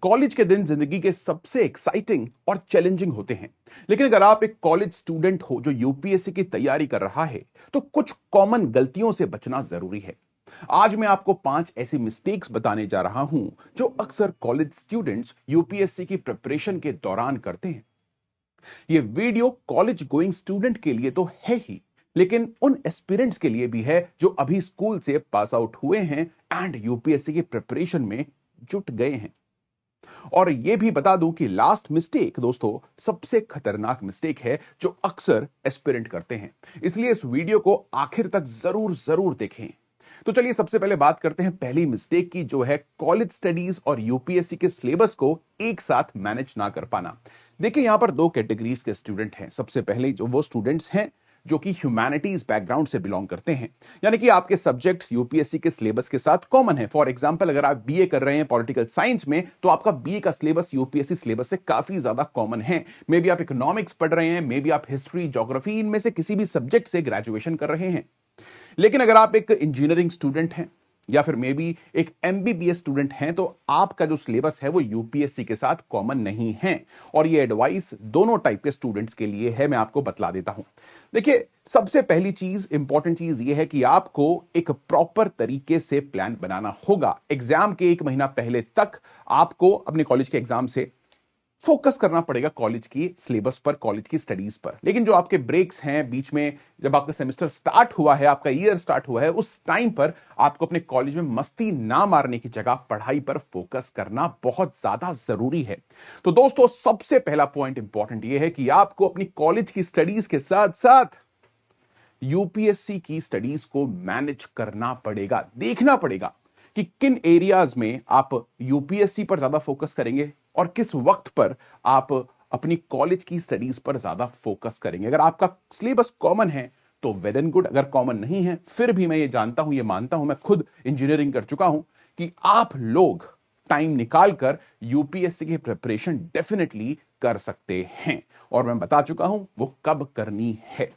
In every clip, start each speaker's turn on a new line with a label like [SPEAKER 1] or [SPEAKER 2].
[SPEAKER 1] College के दिन जिंदगी के सबसे एक्साइटिंग और चैलेंजिंग होते हैं। लेकिन अगर आप एक कॉलेज स्टूडेंट हो जो यूपीएससी की तैयारी कर रहा है तो कुछ कॉमन गलतियों से बचना जरूरी है। आज मैं आपको 5 ऐसी मिस्टेक्स बताने जा रहा हूं जो अक्सर कॉलेज स्टूडेंट्स यूपीएससी की प्रिपरेशन के दौरान करते हैं। यह वीडियो कॉलेज गोइंग स्टूडेंट के लिए तो है ही, लेकिन उन एस्पिरेंट्स के लिए भी है जो अभी स्कूल से पास आउट हुए हैं एंड यूपीएससी की प्रिपरेशन में जुट गए हैं। और यह भी बता दूं कि लास्ट मिस्टेक दोस्तों सबसे खतरनाक मिस्टेक है जो अक्सर एस्पिरेंट करते हैं। इसलिए इस वीडियो को आखिर तक जरूर जरूर देखें। तो चलिए सबसे पहले बात करते हैं पहली मिस्टेक की, जो है कॉलेज स्टडीज और यूपीएससी के सिलेबस को एक साथ मैनेज ना कर पाना। देखिए यहां पर दो कैटेगरीज के स्टूडेंट हैं। सबसे पहले जो वो स्टूडेंट्स हैं जो कि ह्यूमैनिटीज बैकग्राउंड से बिलोंग करते हैं, यानी कि आपके सब्जेक्ट्स यूपीएससी के सिलेबस के साथ कॉमन है। फॉर एग्जांपल अगर आप बीए कर रहे हैं पॉलिटिकल साइंस में तो आपका बीए का सिलेबस यूपीएससी सिलेबस से काफी ज्यादा कॉमन है। मे बी आप इकोनॉमिक्स पढ़ रहे हैं, मे बी आप हिस्ट्री, ज्योग्राफी, इनमें से किसी भी सब्जेक्ट से ग्रेजुएशन कर रहे हैं। लेकिन अगर आप एक इंजीनियरिंग स्टूडेंट हैं या फिर मे बी एक एमबीबीएस स्टूडेंट हैं तो आपका जो सिलेबस है वो यूपीएससी के साथ कॉमन नहीं है। और ये एडवाइस दोनों टाइप के स्टूडेंट्स के लिए है, मैं आपको बतला देता हूं। देखिए सबसे पहली चीज, इंपॉर्टेंट चीज ये है कि आपको एक प्रॉपर तरीके से प्लान बनाना होगा। एग्जाम के 1 महीना पहले तक आपको अपने कॉलेज के एग्जाम से फोकस करना पड़ेगा कॉलेज की सिलेबस पर, कॉलेज की स्टडीज पर। लेकिन जो आपके ब्रेक्स हैं बीच में, जब आपका सेमेस्टर स्टार्ट हुआ है, आपका ईयर स्टार्ट हुआ है, उस टाइम पर आपको अपने कॉलेज में मस्ती ना मारने की जगह पढ़ाई पर फोकस करना बहुत ज्यादा जरूरी है। तो दोस्तों सबसे पहला पॉइंट इंपॉर्टेंट यह है कि आपको अपनी कॉलेज की स्टडीज के साथ साथ यूपीएससी की स्टडीज को मैनेज करना पड़ेगा। देखना पड़ेगा कि किन एरियाज में आप यूपीएससी पर ज्यादा फोकस करेंगे और किस वक्त पर आप अपनी कॉलेज की स्टडीज पर ज्यादा फोकस करेंगे। अगर आपका सिलेबस कॉमन है तो वेल एंड गुड, अगर कॉमन नहीं है फिर भी मैं ये जानता हूं, ये मानता हूं, मैं खुद इंजीनियरिंग कर चुका हूं कि आप लोग टाइम निकालकर यूपीएससी की प्रिपरेशन डेफिनेटली कर सकते हैं। और मैं बता चुका हूं वो कब करनी है।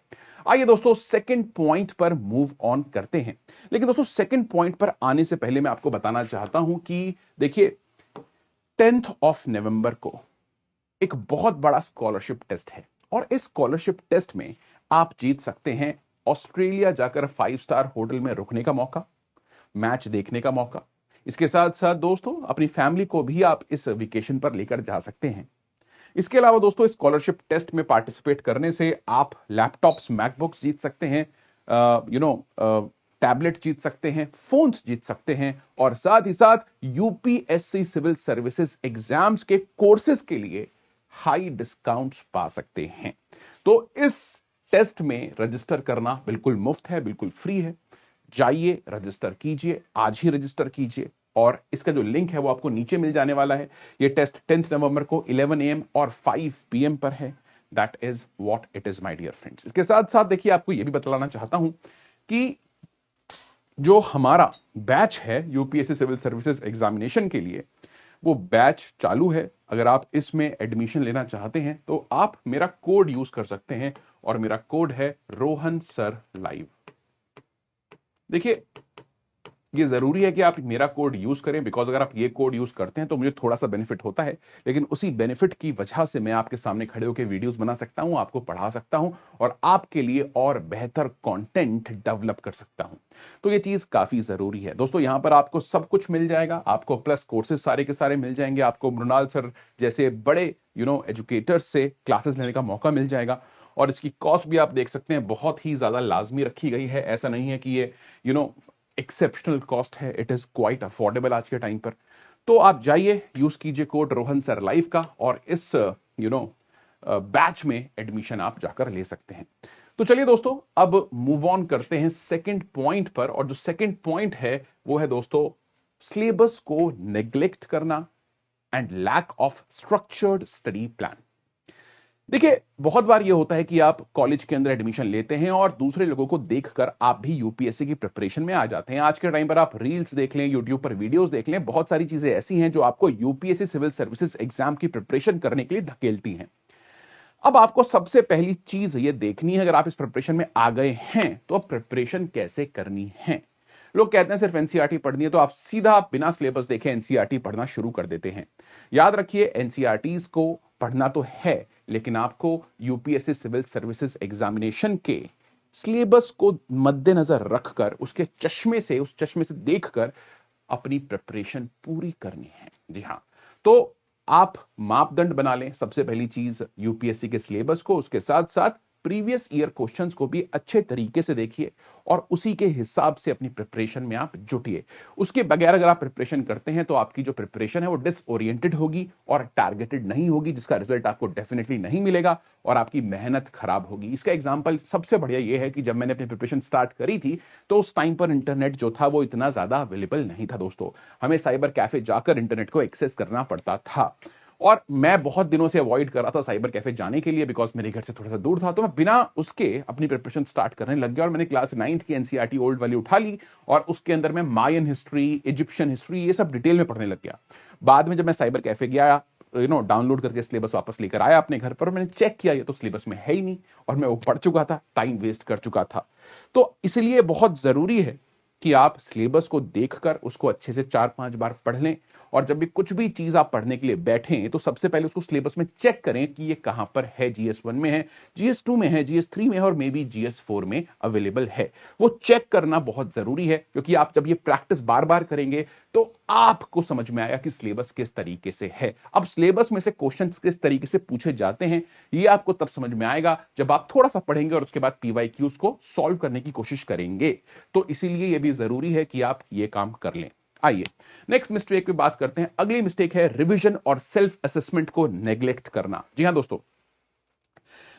[SPEAKER 1] आइए दोस्तों सेकंड पॉइंट पर मूव ऑन करते हैं। लेकिन दोस्तों सेकंड पॉइंट पर आने से पहले मैं आपको बताना चाहता हूं कि देखिए 10th ऑफ नवंबर को एक बहुत बड़ा स्कॉलरशिप टेस्ट है और इस स्कॉलरशिप टेस्ट में आप जीत सकते हैं ऑस्ट्रेलिया जाकर 5 स्टार होटल में रुकने का मौका, मैच देखने का मौका। इसके साथ साथ दोस्तों अपनी फैमिली को भी आप इस वेकेशन पर लेकर जा सकते हैं। इसके अलावा दोस्तों स्कॉलरशिप टेस्ट में पार्टिसिपेट करने से आप लैपटॉप्स, मैकबुक्स जीत सकते हैं, टैबलेट जीत सकते हैं, फोन्स जीत सकते हैं और साथ ही साथ यूपीएससी सिविल सर्विसेज एग्जाम्स के कोर्सेज के लिए हाई डिस्काउंट्स पा सकते हैं। तो इस टेस्ट में रजिस्टर करना बिल्कुल मुफ्त है, बिल्कुल फ्री है। जाइए रजिस्टर कीजिए, आज ही रजिस्टर कीजिए और इसका जो लिंक है वो आपको नीचे मिल जाने वाला है। ये टेस्ट 10th नवंबर को 11 AM और 5 PM पर है। That is what it is my dear friends. इसके साथ साथ देखिए आपको ये भी बतलाना चाहता हूं कि जो हमारा बैच है यूपीएससी सिविल सर्विसेज एग्जामिनेशन के लिए, वो बैच चालू है। अगर आप इसमें एडमिशन लेना चाहते हैं तो आप मेरा कोड यूज कर सकते हैं और मेरा कोड है रोहन सर लाइव। देखिए ये जरूरी है कि आप मेरा कोड यूज करें, बिकॉज अगर आप ये कोड यूज करते हैं तो मुझे थोड़ा सा बेनिफिट होता है, लेकिन उसी बेनिफिट की वजह से मैं आपके सामने खड़े होकर वीडियोस बना सकता हूं, आपको पढ़ा सकता हूं और आपके लिए और बेहतर कंटेंट डेवलप कर सकता हूं। तो ये चीज काफी जरूरी है दोस्तों। यहां पर आपको सब कुछ मिल जाएगा, आपको प्लस कोर्सेज सारे के सारे मिल जाएंगे, आपको मृणाल सर जैसे बड़े एजुकेटर्स से क्लासेस लेने का मौका मिल जाएगा। और इसकी कॉस्ट भी आप देख सकते हैं बहुत ही ज्यादा लाजमी रखी गई है। ऐसा नहीं है कि ये एक्सेप्शनल कॉस्ट है, इट इज क्वाइट अफोर्डेबल आज के टाइम पर। तो आप जाइए, यूज कीजिए कोड रोहन सर लाइव का और इस बैच में एडमिशन आप जाकर ले सकते हैं। तो चलिए दोस्तों अब मूव ऑन करते हैं सेकंड पॉइंट पर। और जो सेकंड पॉइंट है वो है दोस्तों सिलेबस को नेग्लेक्ट करना and lack of structured study plan. देखिए बहुत बार यह होता है कि आप कॉलेज के अंदर एडमिशन लेते हैं और दूसरे लोगों को देखकर आप भी यूपीएससी की प्रिपरेशन में आ जाते हैं। आज के टाइम पर आप रील्स देख लें, यूट्यूब पर वीडियोस देख लें, बहुत सारी चीजें ऐसी हैं जो आपको यूपीएससी सिविल सर्विसेज एग्जाम की प्रिपरेशन करने के लिए धकेलती हैं। अब आपको सबसे पहली चीज यह देखनी है, अगर आप इस प्रिपरेशन में आ गए हैं तो अब प्रिपरेशन कैसे करनी है। लोग कहते हैं सिर्फ एनसीईआरटी पढ़नी है, तो आप सीधा बिना सिलेबस देखे एनसीईआरटी पढ़ना शुरू कर देते हैं। याद रखिए, एनसीईआरटीज को पढ़ना तो है, लेकिन आपको यूपीएससी सिविल सर्विसेज एग्जामिनेशन के सिलेबस को मद्देनजर रखकर उसके चश्मे से, उस चश्मे से देखकर अपनी प्रिपरेशन पूरी करनी है। जी हां, तो आप मापदंड बना लें। सबसे पहली चीज यूपीएससी के सिलेबस को, उसके साथ साथ प्रीवियस ईयर क्वेश्चंस को भी अच्छे तरीके से देखिए और उसी के हिसाब से अपनी प्रिपरेशन में आप जुटिए। उसके बगैर अगर आप प्रिपरेशन करते हैं तो आपकी जो प्रिपरेशन है वो डिसओरिएंटेड होगी और टारगेटेड नहीं होगी, जिसका रिजल्ट आपको डेफिनेटली नहीं मिलेगा और आपकी मेहनत खराब होगी। इसका एग्जांपल सबसे बढ़िया ये है कि जब मैंने अपनी प्रिपरेशन स्टार्ट करी थी तो उस टाइम पर इंटरनेट जो था वो इतना ज्यादा अवेलेबल नहीं था दोस्तों। हमें साइबर कैफे जाकर इंटरनेट को एक्सेस करना पड़ता था और मैं बहुत दिनों से अवॉइड कर रहा था साइबर कैफे जाने के लिए, बिकॉज मेरे घर से थोड़ा सा दूर था। तो मैं बिना उसके अपनी प्रिपरेशन स्टार्ट करने लग गया और मैंने क्लास 9th की एनसीईआरटी ओल्ड वाली उठा ली और उसके अंदर मैं मायन हिस्ट्री, इजिप्शियन हिस्ट्री, ये सब डिटेल में पढ़ने लग गया। बाद में जब मैं साइबर कैफे गया, डाउनलोड करके सिलेबस वापस लेकर आया अपने घर पर, मैंने चेक किया ये तो सिलेबस में है ही नहीं और मैं वो पढ़ चुका था, टाइम वेस्ट कर चुका था। तो इसलिए बहुत जरूरी है कि आप सिलेबस को देखकर उसको अच्छे से 4-5 बार पढ़ लें और जब भी कुछ भी चीज आप पढ़ने के लिए बैठें तो सबसे पहले उसको सिलेबस में चेक करें कि ये कहां पर है, जीएस 1 में है, जीएस 2 में है, जीएस 3 में है और मे बी जीएस 4 में अवेलेबल है। वो चेक करना बहुत जरूरी है, क्योंकि आप जब ये प्रैक्टिस बार बार करेंगे तो आपको समझ में आएगा कि सिलेबस किस तरीके से है। अब सिलेबस में से क्वेश्चंस किस तरीके से पूछे जाते हैं ये आपको तब समझ में आएगा जब आप थोड़ा सा पढ़ेंगे और उसके बाद पीवाईक्यूज को सॉल्व करने की कोशिश करेंगे। तो इसीलिए यह भी जरूरी है कि आप ये काम कर लें। आइए नेक्स्ट मिस्टेक पे बात करते हैं। अगली मिस्टेक है रिवीजन और सेल्फ असेसमेंट को नेग्लेक्ट करना। जी हां दोस्तों,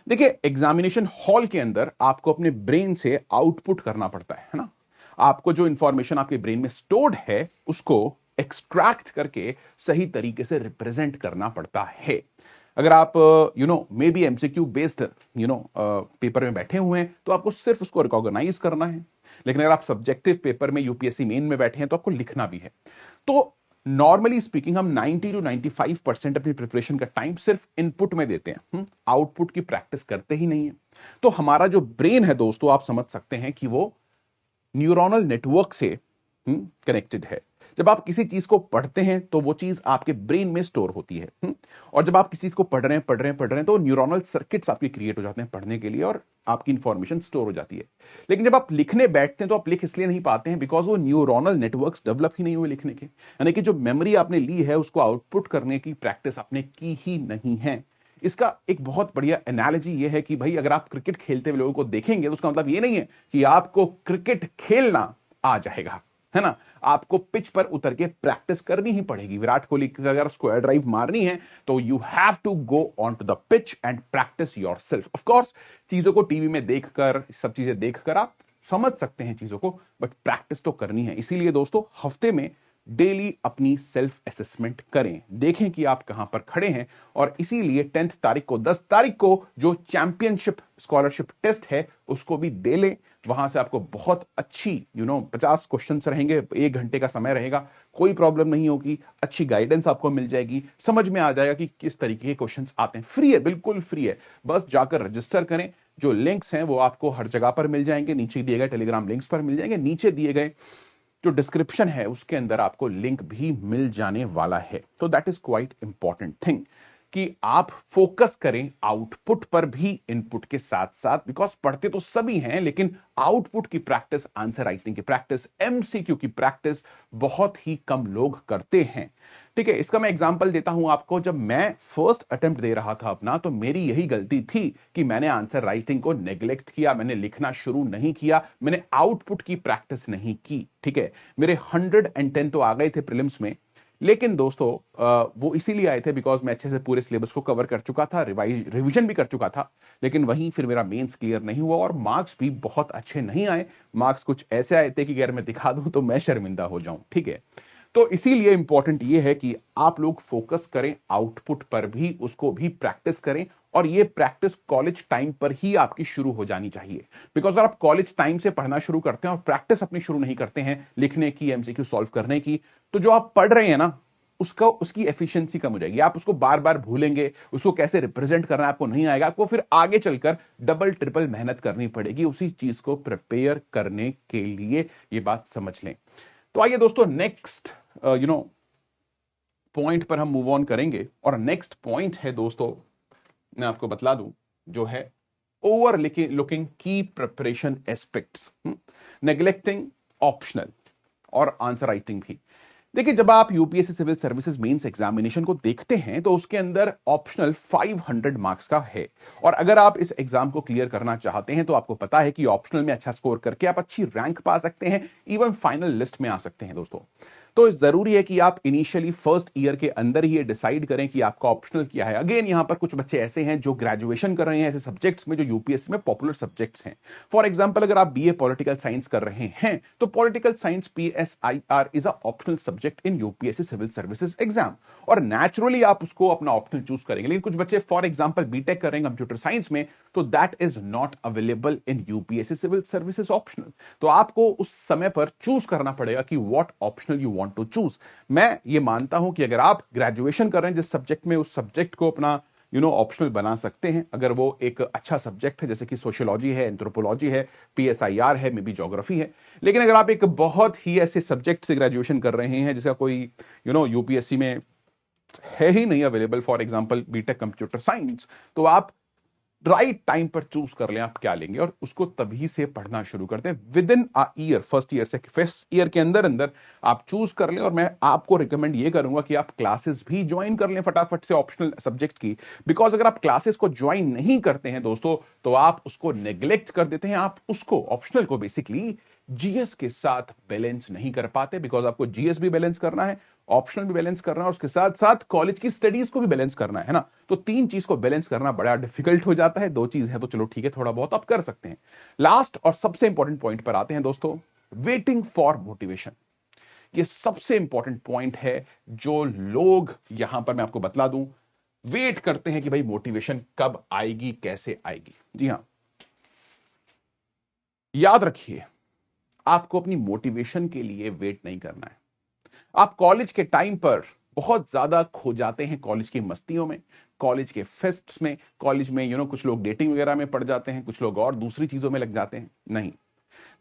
[SPEAKER 1] देखिए एग्जामिनेशन हॉल के अंदर आपको अपने ब्रेन से आउटपुट करना पड़ता है ना। आपको जो इंफॉर्मेशन आपके ब्रेन में स्टोर्ड है उसको एक्सट्रैक्ट करके सही तरीके से रिप्रेजेंट करना पड़ता है। अगर आप may be MCQ based paper में बैठे हुए हैं तो आपको सिर्फ उसको रिकॉग्नाइज करना है, लेकिन अगर आप सब्जेक्टिव पेपर में यूपीएससी मेन में बैठे हैं तो आपको लिखना भी है। तो नॉर्मली स्पीकिंग हम 90 to 95% अपनी प्रिपरेशन का टाइम सिर्फ इनपुट में देते हैं, आउटपुट की प्रैक्टिस करते ही नहीं है। तो हमारा जो ब्रेन है दोस्तों, आप समझ सकते हैं कि वो न्यूरोनल नेटवर्क से कनेक्टेड है। जब आप किसी चीज को पढ़ते हैं तो वो चीज आपके ब्रेन में स्टोर होती है और जब आप किसी चीज को पढ़ रहे हैं तो न्यूरोनल सर्किट्स आपके क्रिएट हो जाते हैं पढ़ने के लिए और आपकी इंफॉर्मेशन स्टोर हो जाती है। लेकिन जब आप लिखने बैठते हैं तो आप लिख इसलिए नहीं पाते हैं बिकॉज वो न्यूरोनल नेटवर्क्स डेवलप ही नहीं हुए लिखने के, यानी कि जो मेमोरी आपने ली है उसको आउटपुट करने की प्रैक्टिस आपने की ही नहीं है। इसका एक बहुत बढ़िया एनालॉजी ये है कि भाई अगर आप क्रिकेट खेलते हुए लोगों को देखेंगे तो उसका मतलब ये नहीं है कि आपको क्रिकेट खेलना आ जाएगा, है ना। आपको पिच पर उतर के प्रैक्टिस करनी ही पड़ेगी। विराट कोहली की अगर स्क्वायर ड्राइव मारनी है तो you have to go on to the pitch and practice yourself. Of course चीजों को टीवी में देखकर, सब चीजें देखकर आप समझ सकते हैं चीजों को, बट प्रैक्टिस तो करनी है। इसीलिए दोस्तों हफ्ते में डेली अपनी सेल्फ असेसमेंट करें, देखें कि आप कहां पर खड़े हैं और इसीलिए 10 तारीख को 10 तारीख को जो चैंपियनशिप स्कॉलरशिप टेस्ट है उसको भी दे लें। वहां से आपको बहुत अच्छी 50 क्वेश्चंस रहेंगे, 1 घंटे का समय रहेगा, कोई प्रॉब्लम नहीं होगी, अच्छी गाइडेंस आपको मिल जाएगी, समझ में आ जाएगा कि किस तरीके के क्वेश्चंस आते हैं। फ्री है, बिल्कुल फ्री है, बस जाकर रजिस्टर करें। जो लिंक्स हैं वो आपको हर जगह पर मिल जाएंगे, नीचे दिए गए टेलीग्राम लिंक्स पर मिल जाएंगे, नीचे दिए गए जो डिस्क्रिप्शन है उसके अंदर आपको लिंक भी मिल जाने वाला है। तो that is quite important thing कि आप फोकस करें आउटपुट पर भी इनपुट के साथ साथ, बिकॉज पढ़ते तो सभी हैं लेकिन आउटपुट की प्रैक्टिस, आंसर राइटिंग की प्रैक्टिस, एमसीक्यू की प्रैक्टिस बहुत ही कम लोग करते हैं। ठीक है, इसका मैं एग्जांपल देता हूं आपको। जब मैं फर्स्ट अटेम्प्ट दे रहा था अपना तो मेरी यही गलती थी कि मैंने आंसर राइटिंग को नेग्लेक्ट किया, मैंने लिखना शुरू नहीं किया, मैंने आउटपुट की प्रैक्टिस नहीं की। ठीक है, मेरे 110 तो आ गए थे प्रीलिम्स में, लेकिन दोस्तों वो इसीलिए आए थे बिकॉज मैं अच्छे से पूरे सिलेबस को कवर कर चुका था, रिवीजन भी कर चुका था। लेकिन वहीं फिर मेरा मेंस क्लियर नहीं हुआ और मार्क्स भी बहुत अच्छे नहीं आए। मार्क्स कुछ ऐसे आए थे कि अगर मैं दिखा दूं तो मैं शर्मिंदा हो जाऊं। ठीक है, तो इसीलिए इंपॉर्टेंट ये है कि आप लोग फोकस करें आउटपुट पर भी, उसको भी प्रैक्टिस करें और ये प्रैक्टिस कॉलेज टाइम पर ही आपकी शुरू हो जानी चाहिए। बिकॉज अगर आप कॉलेज टाइम से पढ़ना शुरू करते हैं और प्रैक्टिस अपनी शुरू नहीं करते हैं लिखने की, एमसीक्यू सॉल्व करने की, तो जो आप पढ़ रहे हैं ना उसका उसकी एफिशिएंसी कम हो जाएगी, आप उसको बार बार भूलेंगे, उसको कैसे रिप्रेजेंट करना है आपको नहीं आएगा, आपको फिर आगे चलकर डबल ट्रिपल मेहनत करनी पड़ेगी उसी चीज को प्रिपेयर करने के लिए। ये बात समझ लें। तो आइए दोस्तों नेक्स्ट पॉइंट पर हम मूव ऑन करेंगे, और नेक्स्ट पॉइंट है दोस्तों, मैं आपको बतला दूं, जो है ओवर लुकिंग की प्रिपरेशन एस्पेक्ट्स, नेग्लेक्टिंग ऑप्शनल और आंसर राइटिंग भी। देखिए, जब आप UPSC civil services mains examination को देखते हैं तो उसके अंदर ऑप्शनल 500 मार्क्स का है, और अगर आप इस एग्जाम को क्लियर करना चाहते हैं तो आपको पता है कि ऑप्शनल में अच्छा स्कोर करके आप अच्छी रैंक पा सकते हैं, इवन फाइनल लिस्ट में आ सकते हैं दोस्तों। तो जरूरी है कि आप इनिशियली फर्स्ट ईयर के अंदर ही ये डिसाइड करें कि आपका ऑप्शनल क्या है। अगेन यहां पर कुछ बच्चे ऐसे हैं जो ग्रेजुएशन कर रहे हैं ऐसे सब्जेक्ट्स में जो यूपीएससी में पॉपुलर सब्जेक्ट्स हैं। फॉर एग्जांपल, अगर आप बीए पॉलिटिकल साइंस कर रहे हैं तो political science PSIR is a optional subject in UPSC civil services exam, और नेचुरली आप उसको अपना ऑप्शनल चूज करेंगे। लेकिन कुछ बच्चे फॉर एग्जांपल बीटेक कर रहे हैं कंप्यूटर साइंस में, तो that is not available in UPSC civil services optional. तो आपको उस समय पर चूज करना पड़ेगा कि what optional you want to choose. मैं ये मानता हूं कि अगर आप ग्रेजुएशन कर रहे हैं जिस सब्जेक्ट में, उस सब्जेक्ट को अपना ऑप्शनल बना सकते हैं, अगर वो एक अच्छा सब्जेक्ट है जैसे कि सोशियोलॉजी है, एंथ्रोपोलॉजी है, पीएसआईआर है, मे बी ज्योग्राफी है। लेकिन अगर आप एक बहुत ही ऐसे सब्जेक्ट से ग्रेजुएशन कर रहे हैं जिसका कोई यूपीएससी में है ही नहीं available, for example BTech computer science, तो आप राइट टाइम पर चूज कर लें आप क्या लेंगे, और उसको तभी से पढ़ना शुरू करते हैं with in a year. First year के अंदर अंदर आप चूज कर लें, और मैं आपको रिकमेंड ये करूंगा कि आप क्लासेस भी ज्वाइन कर लें फटाफट से ऑप्शनल सब्जेक्ट की। बिकॉज अगर आप क्लासेस को ज्वाइन नहीं करते हैं दोस्तों तो आप उसको नेग्लेक्ट कर देते हैं, आप उसको ऑप्शनल को बेसिकली जीएस के साथ बैलेंस नहीं कर पाते। बिकॉज आपको जीएस भी बैलेंस करना है, ऑप्शनल भी बैलेंस करना है, और उसके साथ साथ कॉलेज की स्टडीज को भी बैलेंस करना है ना। तो तीन चीज को बैलेंस करना बड़ा डिफिकल्ट हो जाता है। दो चीज है तो चलो ठीक है, थोड़ा बहुत आप कर सकते हैं। लास्ट और सबसे इंपॉर्टेंट पॉइंट पर आते हैं दोस्तों, वेटिंग फॉर मोटिवेशन। ये सबसे इंपॉर्टेंट पॉइंट है जो लोग यहां पर मैं आपको बतला दूं वेट करते हैं कि भाई मोटिवेशन कब आएगी, कैसे आएगी। जी हां, याद रखिए, आपको अपनी मोटिवेशन के लिए वेट नहीं करना है। आप कॉलेज के टाइम पर बहुत ज्यादा खो जाते हैं कॉलेज की मस्तियों में, कॉलेज के फेस्ट्स में, कॉलेज में कुछ लोग डेटिंग वगैरह में पड़ जाते हैं, कुछ लोग और दूसरी चीजों में लग जाते हैं। नहीं,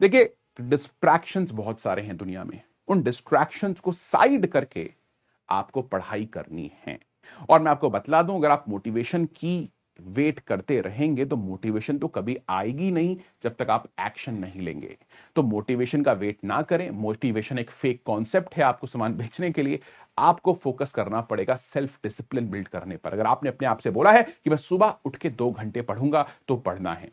[SPEAKER 1] देखिए, डिस्ट्रैक्शंस बहुत सारे हैं दुनिया में, उन डिस्ट्रैक्शंस को साइड करके आपको पढ़ाई करनी है। और मैं आपको बतला दूं, अगर आप मोटिवेशन की वेट करते रहेंगे तो मोटिवेशन तो कभी आएगी नहीं जब तक आप एक्शन नहीं लेंगे। तो मोटिवेशन का वेट ना करें। मोटिवेशन एक फेक कॉन्सेप्ट है आपको सामान बेचने के लिए। आपको फोकस करना पड़ेगा सेल्फ डिसिप्लिन बिल्ड करने पर। अगर आपने अपने आप से बोला है कि मैं सुबह उठ के 2 घंटे पढ़ूंगा, तो पढ़ना है।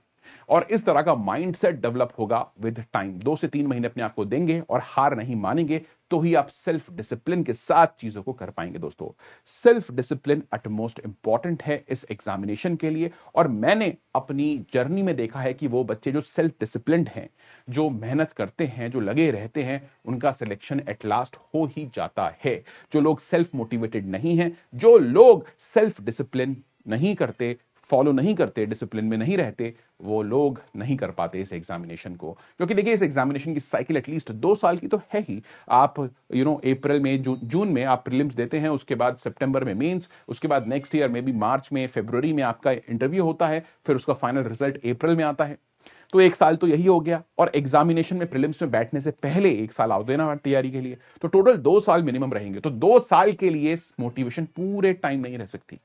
[SPEAKER 1] और इस तरह का माइंडसेट डेवलप होगा विद टाइम। 2 से 3 महीने अपने आप को देंगे और हार नहीं मानेंगे, तो ही आप सेल्फ डिसिप्लिन के साथ चीजों को कर पाएंगे। दोस्तों, सेल्फ डिसिप्लिन अटमोस्ट इंपॉर्टेंट है इस एग्जामिनेशन के लिए। और मैंने अपनी जर्नी में देखा है कि वो बच्चे जो सेल्फ डिसिप्लिन्ड हैं, जो मेहनत करते हैं, जो लगे रहते हैं, उनका सिलेक्शन एट लास्ट हो ही जाता है। जो लोग सेल्फ मोटिवेटेड नहीं हैं, जो लोग सेल्फ डिसिप्लिन नहीं करते, फॉलो नहीं करते, डिसिप्लिन में नहीं रहते, वो लोग नहीं कर पाते इस एग्जामिनेशन को। क्योंकि देखिए, इस एग्जामिनेशन की साइकिल एटलीस्ट 2 साल की तो है ही। आप अप्रैल में, जून में आप प्रीलिम्स देते हैं, उसके बाद सितंबर में मेंस, उसके बाद नेक्स्ट ईयर में भी मार्च में, फरवरी में आपका इंटरव्यू होता है, फिर उसका फाइनल रिजल्ट अप्रैल में आता है। तो 1 साल तो यही हो गया, और एग्जामिनेशन में प्रीलिम्स में बैठने से पहले 1 साल आओ देना तैयारी के लिए, तो टोटल 2 साल मिनिमम रहेंगे। तो 2 साल के लिए मोटिवेशन पूरे टाइम नहीं रह सकती।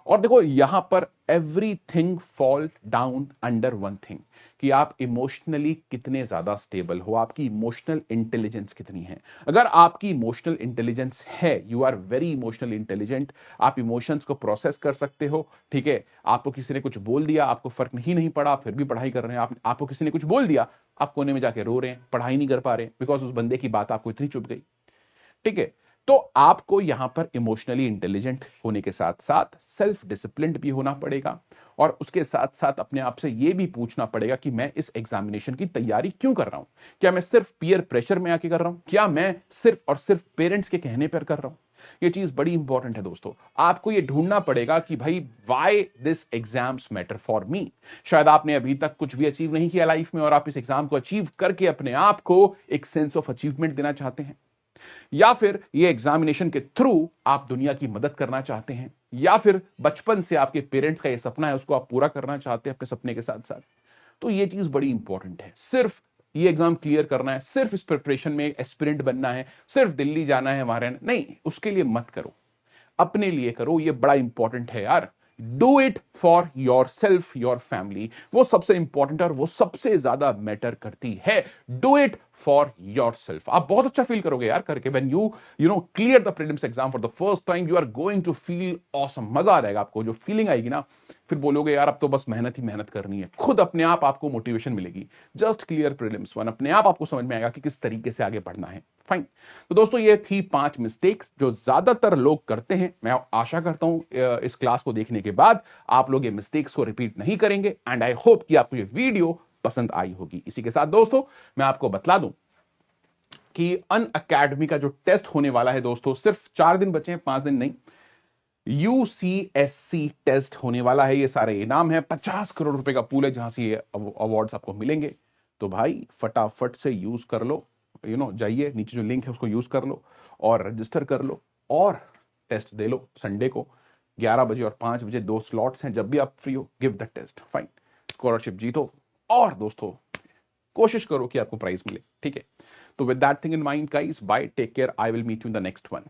[SPEAKER 1] और देखो, यहां पर everything fall down under one thing, कि आप इमोशनली कितने ज्यादा स्टेबल हो, आपकी इमोशनल इंटेलिजेंस कितनी है। अगर आपकी इमोशनल इंटेलिजेंस है, you are very emotional intelligent, आप इमोशंस को प्रोसेस कर सकते हो, ठीक है। आपको किसी ने कुछ बोल दिया, आपको फर्क नहीं पड़ा, आप फिर भी पढ़ाई कर रहे हैं। आपको किसी ने कुछ बोल दिया, आप कोने में जाके रो रहे हैं, पढ़ाई नहीं कर पा रहे, बिकॉज उस बंदे की बात आपको इतनी चुभ गई, ठीक है। तो आपको यहां पर इमोशनली इंटेलिजेंट होने के साथ साथ सेल्फ डिसिप्लिन्ड भी होना पड़ेगा, और उसके साथ साथ अपने आप से यह भी पूछना पड़ेगा कि मैं इस एग्जामिनेशन की तैयारी क्यों कर रहा हूं। क्या मैं सिर्फ पीयर प्रेशर में आके कर रहा हूं? क्या मैं सिर्फ और सिर्फ पेरेंट्स के कहने पर कर रहा हूं? यह चीज बड़ी इंपॉर्टेंट है दोस्तों। आपको यह ढूंढना पड़ेगा कि भाई, why this exams matter for me. शायद आपने अभी तक कुछ भी अचीव नहीं किया लाइफ में, और आप इस एग्जाम को अचीव करके अपने आप को एक सेंस ऑफ अचीवमेंट देना चाहते हैं। या फिर ये एग्जामिनेशन के थ्रू आप दुनिया की मदद करना चाहते हैं, या फिर बचपन से आपके पेरेंट्स का ये सपना है, उसको आप पूरा करना चाहते हैं अपने सपने के साथ साथ, तो ये चीज बड़ी इंपॉर्टेंट है। सिर्फ ये एग्जाम क्लियर करना है, सिर्फ इस प्रिपरेशन में एस्पिरेंट बनना है, सिर्फ दिल्ली जाना है वहां रहना नहीं, उसके लिए मत करो, अपने लिए करो। ये बड़ा इंपॉर्टेंट है यार। Do it for your self, your family, वो सबसे इंपॉर्टेंट और वो सबसे ज्यादा मैटर करती है। Do it for yourself. आप बहुत अच्छा फील करोगे यार करके। When you know clear the prelims exam for the first time, you are going to feel awesome. मजा आ जाएगा आपको। जो फीलिंग आएगी ना, फिर बोलोगे यार अब तो बस मेहनत ही मेहनत करनी है। खुद अपने आप आपको मोटिवेशन मिलेगी। जस्ट क्लियर प्रीलिम्स वन, अपने आप आपको समझ में आएगा कि किस तरीके से आगे बढ़ना है। फाइन। तो दोस्तों ये थी 5 मिस्टेक्स जो ज्यादातर लोग करते हैं। मैं आशा करता हूं इस क्लास को देखने के बाद आप लोग ये मिस्टेक्स को रिपीट नहीं करेंगे, एंड आई होप कि आपको ये वीडियो पसंद आई होगी। इसी के साथ दोस्तों मैं आपको बतला दूं कि अनअकैडमी का जो टेस्ट होने वाला है दोस्तों, सिर्फ 4 दिन बचे हैं, 5 दिन नहीं। यूसीएससी टेस्ट होने वाला है। ये सारे इनाम है, 50 करोड़ रुपए का पूल है जहां से ये अवार्ड्स आपको मिलेंगे। तो भाई फटाफट से यूज कर लो। जाइए नीचे जो लिंक है उसको यूज कर लो और रजिस्टर कर लो और टेस्ट दे लो। संडे को 11 बजे और 5 बजे 2 स्लॉट्स हैं, जब भी आप फ्री हो give the test. Fine. Scholarship जीतो और दोस्तों कोशिश करो कि आपको प्राइज मिले। ठीक है, तो with that thing in mind guys, bye, take care, I will meet you in the next one.